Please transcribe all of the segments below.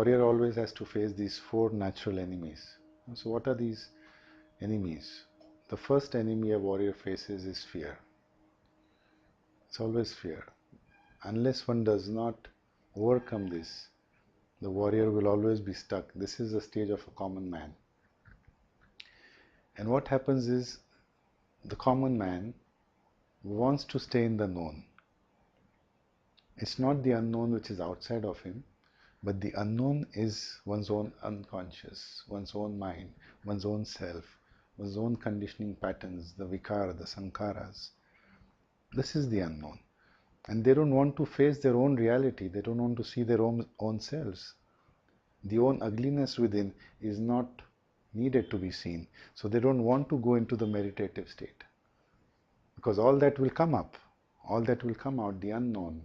warrior always has to face these four natural enemies. So what are these enemies? The first enemy a warrior faces is fear. It's always fear. Unless one does not overcome this, the warrior will always be stuck. This is the stage of a common man. And what happens is, the common man wants to stay in the known. It's not the unknown which is outside of him, but the unknown is one's own unconscious, one's own mind, one's own self, one's own conditioning patterns, the vikara, the sankharas. This is the unknown. And they don't want to face their own reality. They don't want to see their own selves. The own ugliness within is not needed to be seen. So they don't want to go into the meditative state. Because all that will come up. All that will come out, the unknown.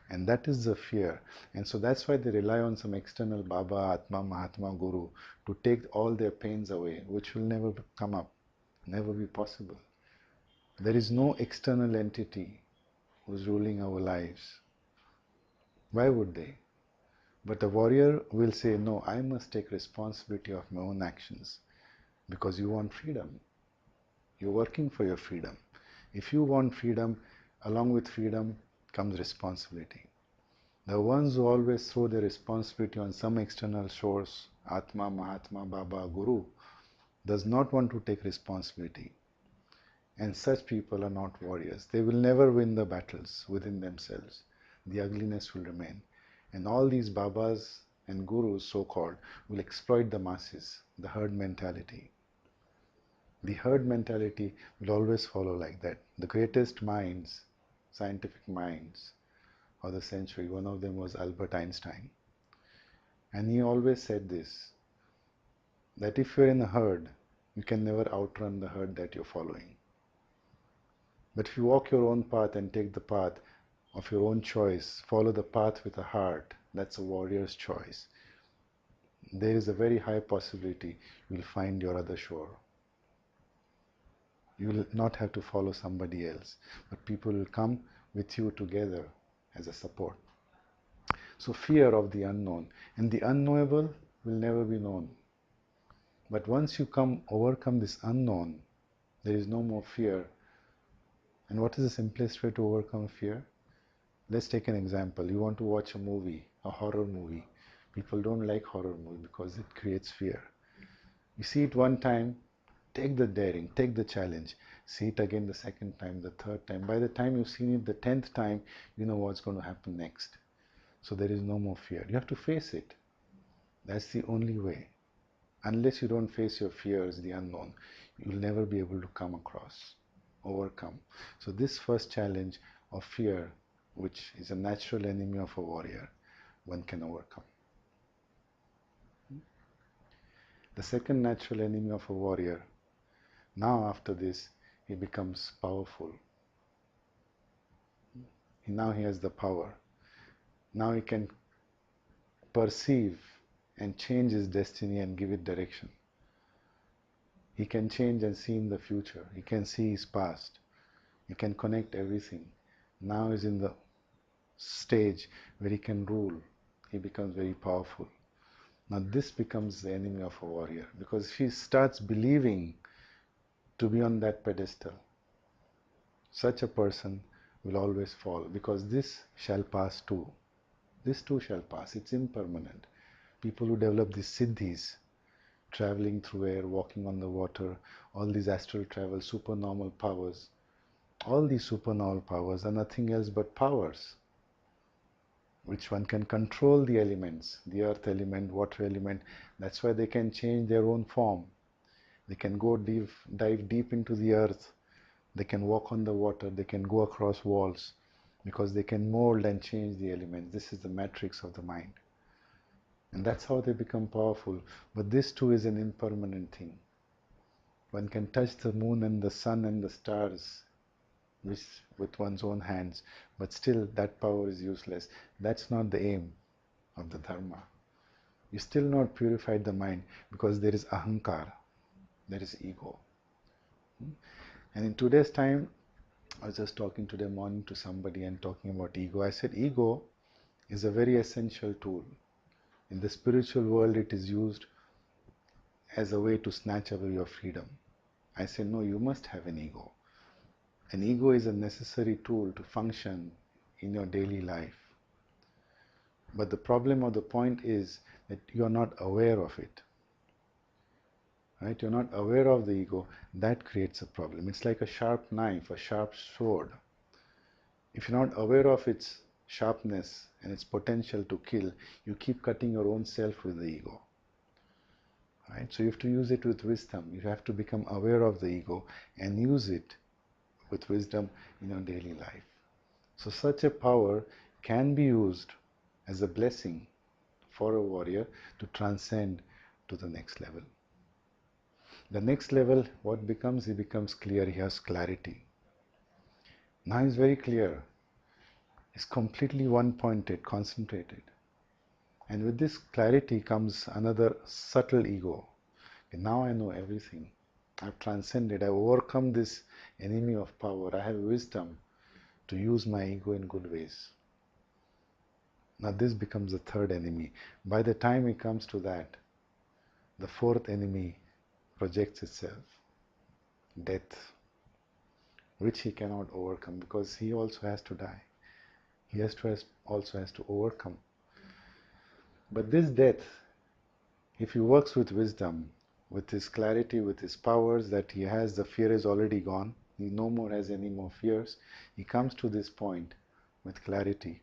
And that is the fear. And so that's why they rely on some external Baba, Atma, Mahatma, Guru to take all their pains away, which will never come up, never be possible. There is no external entity who's ruling our lives. Why would they? But a warrior will say, no, I must take responsibility of my own actions, because you want freedom. You're working for your freedom. If you want freedom, along with freedom comes responsibility. The ones who always throw their responsibility on some external source, Atma, Mahatma, Baba, Guru, does not want to take responsibility. And such people are not warriors. They will never win the battles within themselves. The ugliness will remain. And all these Babas and Gurus, so-called, will exploit the masses, the herd mentality. The herd mentality will always follow like that. The greatest minds, scientific minds of the century, one of them was Albert Einstein. And he always said this, that if you're in a herd, you can never outrun the herd that you're following. But if you walk your own path and take the path of your own choice, follow the path with a heart, that's a warrior's choice, there is a very high possibility you will find your other shore. You will not have to follow somebody else, but people will come with you together as a support. So fear of the unknown, and the unknowable will never be known. But once you overcome this unknown, there is no more fear. And what is the simplest way to overcome fear? Let's take an example. You want to watch a movie, a horror movie. People don't like horror movies because it creates fear. You see it one time, take the daring, take the challenge. See it again the second time, the third time. By the time you've seen it the 10th time, you know what's going to happen next. So there is no more fear. You have to face it. That's the only way. Unless you don't face your fears, the unknown, you'll never be able to overcome. So this first challenge of fear, which is a natural enemy of a warrior, one can overcome. The second natural enemy of a warrior, now after this, he becomes powerful. Now he has the power. Now he can perceive and change his destiny and give it direction. He can change and see in the future. He can see his past. He can connect everything. Now he's in the stage where he can rule. He becomes very powerful. Now this becomes the enemy of a warrior, because if he starts believing to be on that pedestal, such a person will always fall, because this shall pass too. This too shall pass. It's impermanent. People who develop these siddhis, traveling through air, walking on the water, all these astral travel, supernormal powers, all these supernormal powers are nothing else but powers which one can control the elements, the earth element, water element. That's why they can change their own form. They can go dive deep into the earth. They can walk on the water. They can go across walls, because they can mold and change the elements. This is the matrix of the mind. And that's how they become powerful. But this too is an impermanent thing. One can touch the moon and the sun and the stars with one's own hands, but still that power is useless. That's not the aim of the Dharma. You still not purified the mind, because there is ahankar, there is ego. And in today's time, I was just talking today morning to somebody and talking about ego. I said ego is a very essential tool In the spiritual world, it is used as a way to snatch away your freedom. I say, no, you must have an ego. An ego is a necessary tool to function in your daily life. But the problem or the point is that you are not aware of it. Right? You're not aware of the ego. That creates a problem. It's like a sharp knife, a sharp sword. If you're not aware of its sharpness and its potential to kill, you keep cutting your own self with the ego. Right? So you have to use it with wisdom. You have to become aware of the ego and use it with wisdom in your daily life. So such a power can be used as a blessing for a warrior to transcend to the next level. The next level, what becomes? He becomes clear. He has clarity. Now he's very clear. He's completely one-pointed, concentrated. And with this clarity comes another subtle ego. Now I know everything. I've transcended. I've overcome this enemy of power. I have wisdom to use my ego in good ways. Now this becomes the third enemy. By the time it comes to that, the fourth enemy projects itself. Death, which he cannot overcome because he also has to die. He also has to overcome. But this death, if he works with wisdom, with his clarity, with his powers that he has, the fear is already gone. He no more has any more fears. He comes to this point with clarity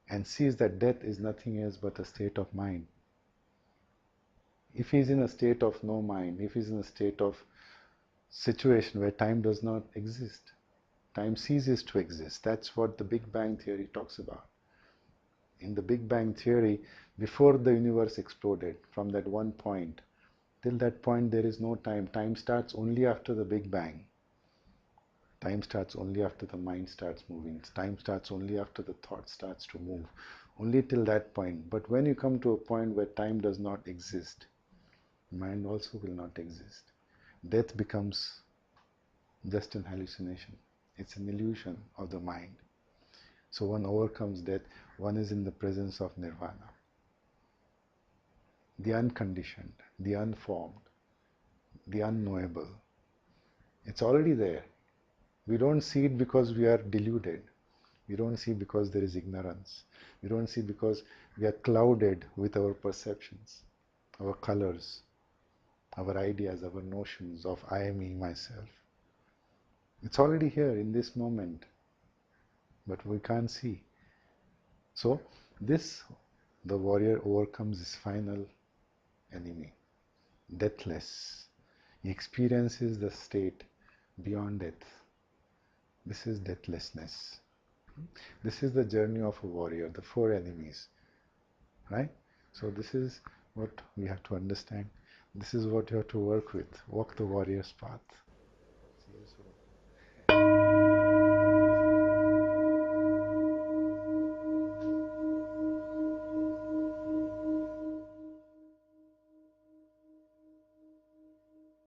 and sees that death is nothing else but a state of mind. If he is in a state of no mind, if he is in a state of situation where time does not exist, time ceases to exist. That's what the Big Bang Theory talks about. In the Big Bang Theory, before the universe exploded, from that one point, till that point there is no time. Time starts only after the Big Bang. Time starts only after the mind starts moving. Time starts only after the thought starts to move. Only till that point. But when you come to a point where time does not exist, mind also will not exist. Death becomes just an hallucination. It's an illusion of the mind. So one overcomes death. One is in the presence of nirvana. The unconditioned, the unformed, the unknowable. It's already there. We don't see it because we are deluded. We don't see because there is ignorance. We don't see because we are clouded with our perceptions, our colors, our ideas, our notions of I, me, myself. It's already here in this moment, but we can't see. So this, the warrior overcomes his final enemy, deathless. He experiences the state beyond death. This is deathlessness. This is the journey of a warrior, the four enemies, right? So this is what we have to understand. This is what you have to work with. Walk the warrior's path.